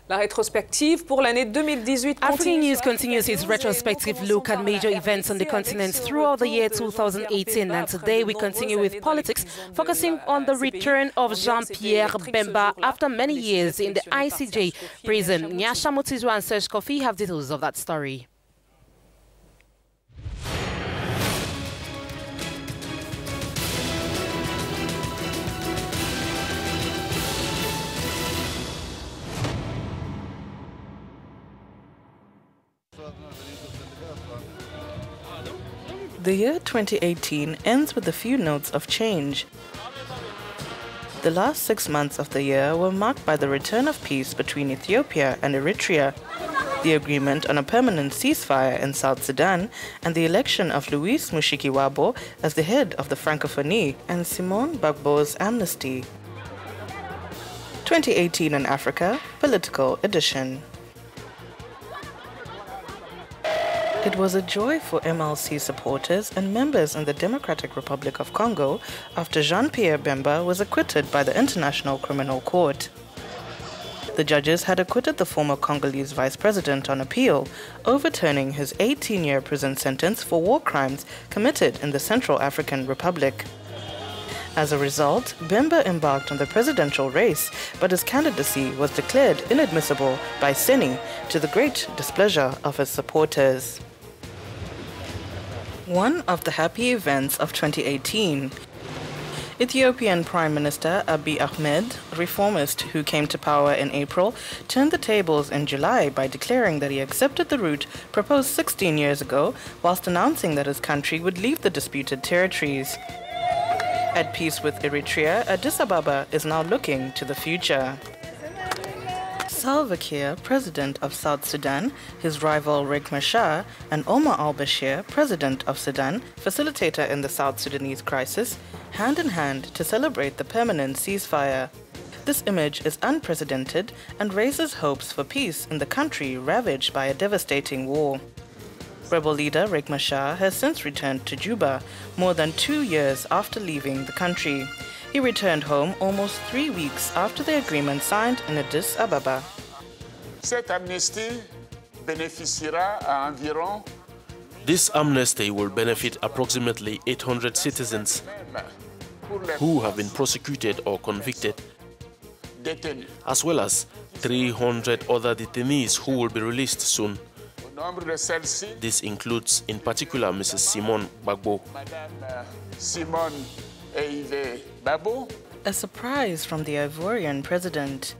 La rétrospective pour l'année 2018 Africanews continues its retrospective look at major events on the continent throughout the year 2018, and today we continue with politics, focusing on the return of Jean-Pierre Bemba after many years in the ICJ prison. Nyasha Motizu and Serge Kofi have details of that story. The year 2018 ends with a few notes of change. The last 6 months of the year were marked by the return of peace between Ethiopia and Eritrea, the agreement on a permanent ceasefire in South Sudan, and the election of Louis Mushikiwabo as the head of the Francophonie and Simone Gbagbo's amnesty. 2018 in Africa, Political Edition. It was a joy for MLC supporters and members in the Democratic Republic of Congo after Jean-Pierre Bemba was acquitted by the International Criminal Court. The judges had acquitted the former Congolese vice president on appeal, overturning his 18-year prison sentence for war crimes committed in the Central African Republic. As a result, Bemba embarked on the presidential race, but his candidacy was declared inadmissible by Seni, to the great displeasure of his supporters. One of the happy events of 2018. Ethiopian Prime Minister Abiy Ahmed, reformist who came to power in April, turned the tables in July by declaring that he accepted the route proposed 16 years ago, whilst announcing that his country would leave the disputed territories. At peace with Eritrea, Addis Ababa is now looking to the future. Salva Kiir, president of South Sudan, his rival Riek Machar, and Omar al-Bashir, president of Sudan, facilitator in the South Sudanese crisis, hand in hand to celebrate the permanent ceasefire. This image is unprecedented and raises hopes for peace in the country ravaged by a devastating war. Rebel leader Riek Machar has since returned to Juba, more than 2 years after leaving the country. He returned home almost 3 weeks after the agreement signed in Addis Ababa. This amnesty will benefit approximately 800 citizens who have been prosecuted or convicted, as well as 300 other detainees who will be released soon. This includes, in particular, Mrs. Simone Gbagbo. A surprise from the Ivorian president.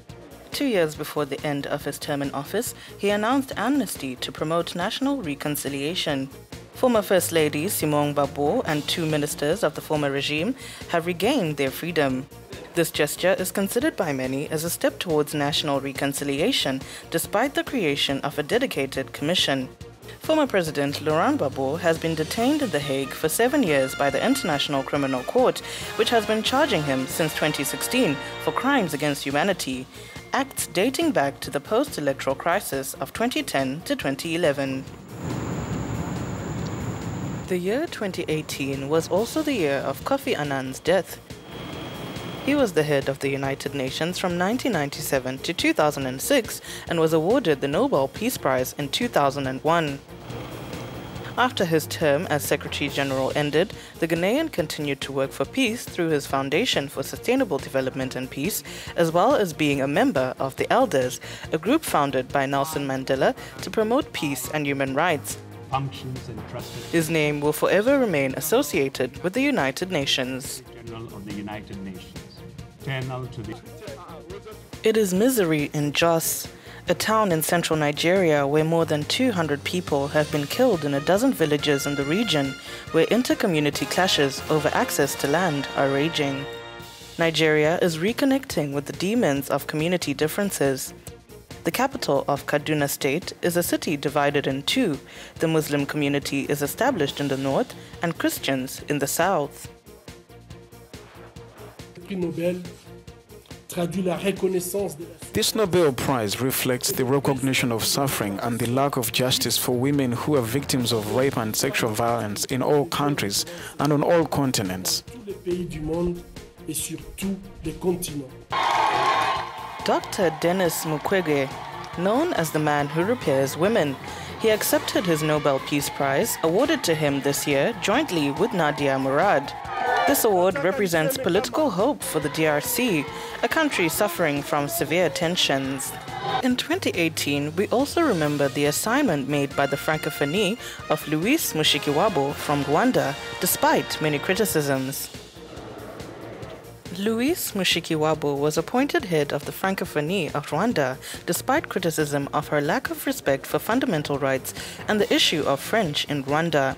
2 years before the end of his term in office, he announced amnesty to promote national reconciliation. Former First Lady Simone Gbagbo and 2 ministers of the former regime have regained their freedom. This gesture is considered by many as a step towards national reconciliation, despite the creation of a dedicated commission. Former President Laurent Gbagbo has been detained in The Hague for 7 years by the International Criminal Court, which has been charging him since 2016 for crimes against humanity, acts dating back to the post-electoral crisis of 2010 to 2011. The year 2018 was also the year of Kofi Annan's death. He was the head of the United Nations from 1997 to 2006 and was awarded the Nobel Peace Prize in 2001. After his term as Secretary General ended, the Ghanaian continued to work for peace through his Foundation for Sustainable Development and Peace, as well as being a member of the Elders, a group founded by Nelson Mandela to promote peace and human rights. His name will forever remain associated with the United Nations. It is misery in Jos, a town in central Nigeria where more than 200 people have been killed in a dozen villages in the region, where inter-community clashes over access to land are raging. Nigeria is reconnecting with the demons of community differences. The capital of Kaduna State is a city divided in two. The Muslim community is established in the north and Christians in the south. This Nobel Prize reflects the recognition of suffering and the lack of justice for women who are victims of rape and sexual violence in all countries and on all continents. Dr. Denis Mukwege, known as the man who repairs women. He accepted his Nobel Peace Prize, awarded to him this year jointly with Nadia Murad. This award represents political hope for the DRC, a country suffering from severe tensions. In 2018, we also remember the assignment made by the Francophonie of Louis Mushikiwabo from Rwanda, despite many criticisms. Louis Mushikiwabo was appointed head of the Francophonie of Rwanda, despite criticism of her lack of respect for fundamental rights and the issue of French in Rwanda.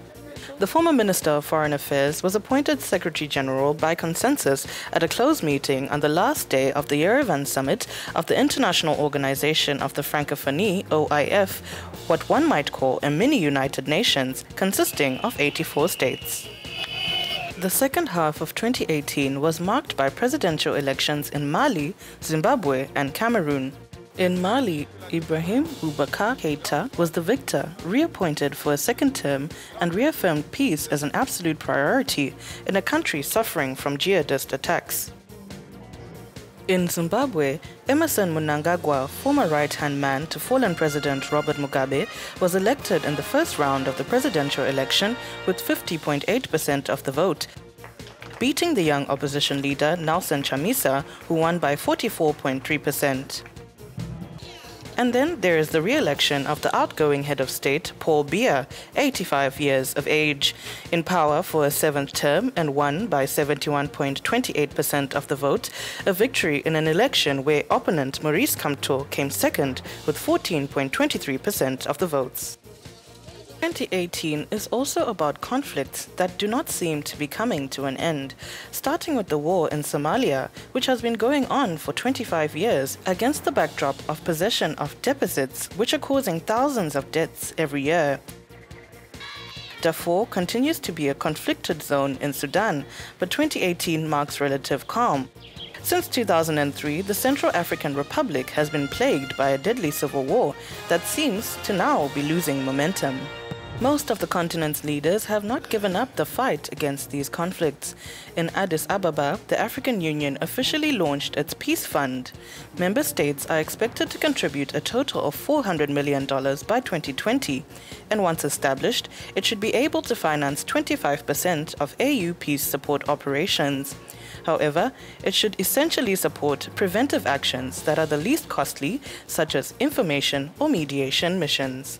The former Minister of Foreign Affairs was appointed Secretary General by consensus at a closed meeting on the last day of the Yerevan Summit of the International Organization of the Francophonie, OIF, what one might call a mini-United Nations, consisting of 84 states. The second half of 2018 was marked by presidential elections in Mali, Zimbabwe, and Cameroon. In Mali, Ibrahim Boubacar Keïta was the victor, reappointed for a second term, and reaffirmed peace as an absolute priority in a country suffering from jihadist attacks. In Zimbabwe, Emmerson Mnangagwa, former right-hand man to fallen President Robert Mugabe, was elected in the first round of the presidential election with 50.8% of the vote, beating the young opposition leader Nelson Chamisa, who won by 44.3%. And then there is the re-election of the outgoing head of state, Paul Biya, 85 years of age, in power for a seventh term and won by 71.28% of the vote, a victory in an election where opponent Maurice Kamto came second with 14.23% of the votes. 2018 is also about conflicts that do not seem to be coming to an end, starting with the war in Somalia, which has been going on for 25 years against the backdrop of possession of deposits which are causing thousands of deaths every year. Darfur continues to be a conflicted zone in Sudan, but 2018 marks relative calm. Since 2003, the Central African Republic has been plagued by a deadly civil war that seems to now be losing momentum. Most of the continent's leaders have not given up the fight against these conflicts. In Addis Ababa, the African Union officially launched its Peace Fund. Member states are expected to contribute a total of $400 million by 2020, and once established, it should be able to finance 25% of AU peace support operations. However, it should essentially support preventive actions that are the least costly, such as information or mediation missions.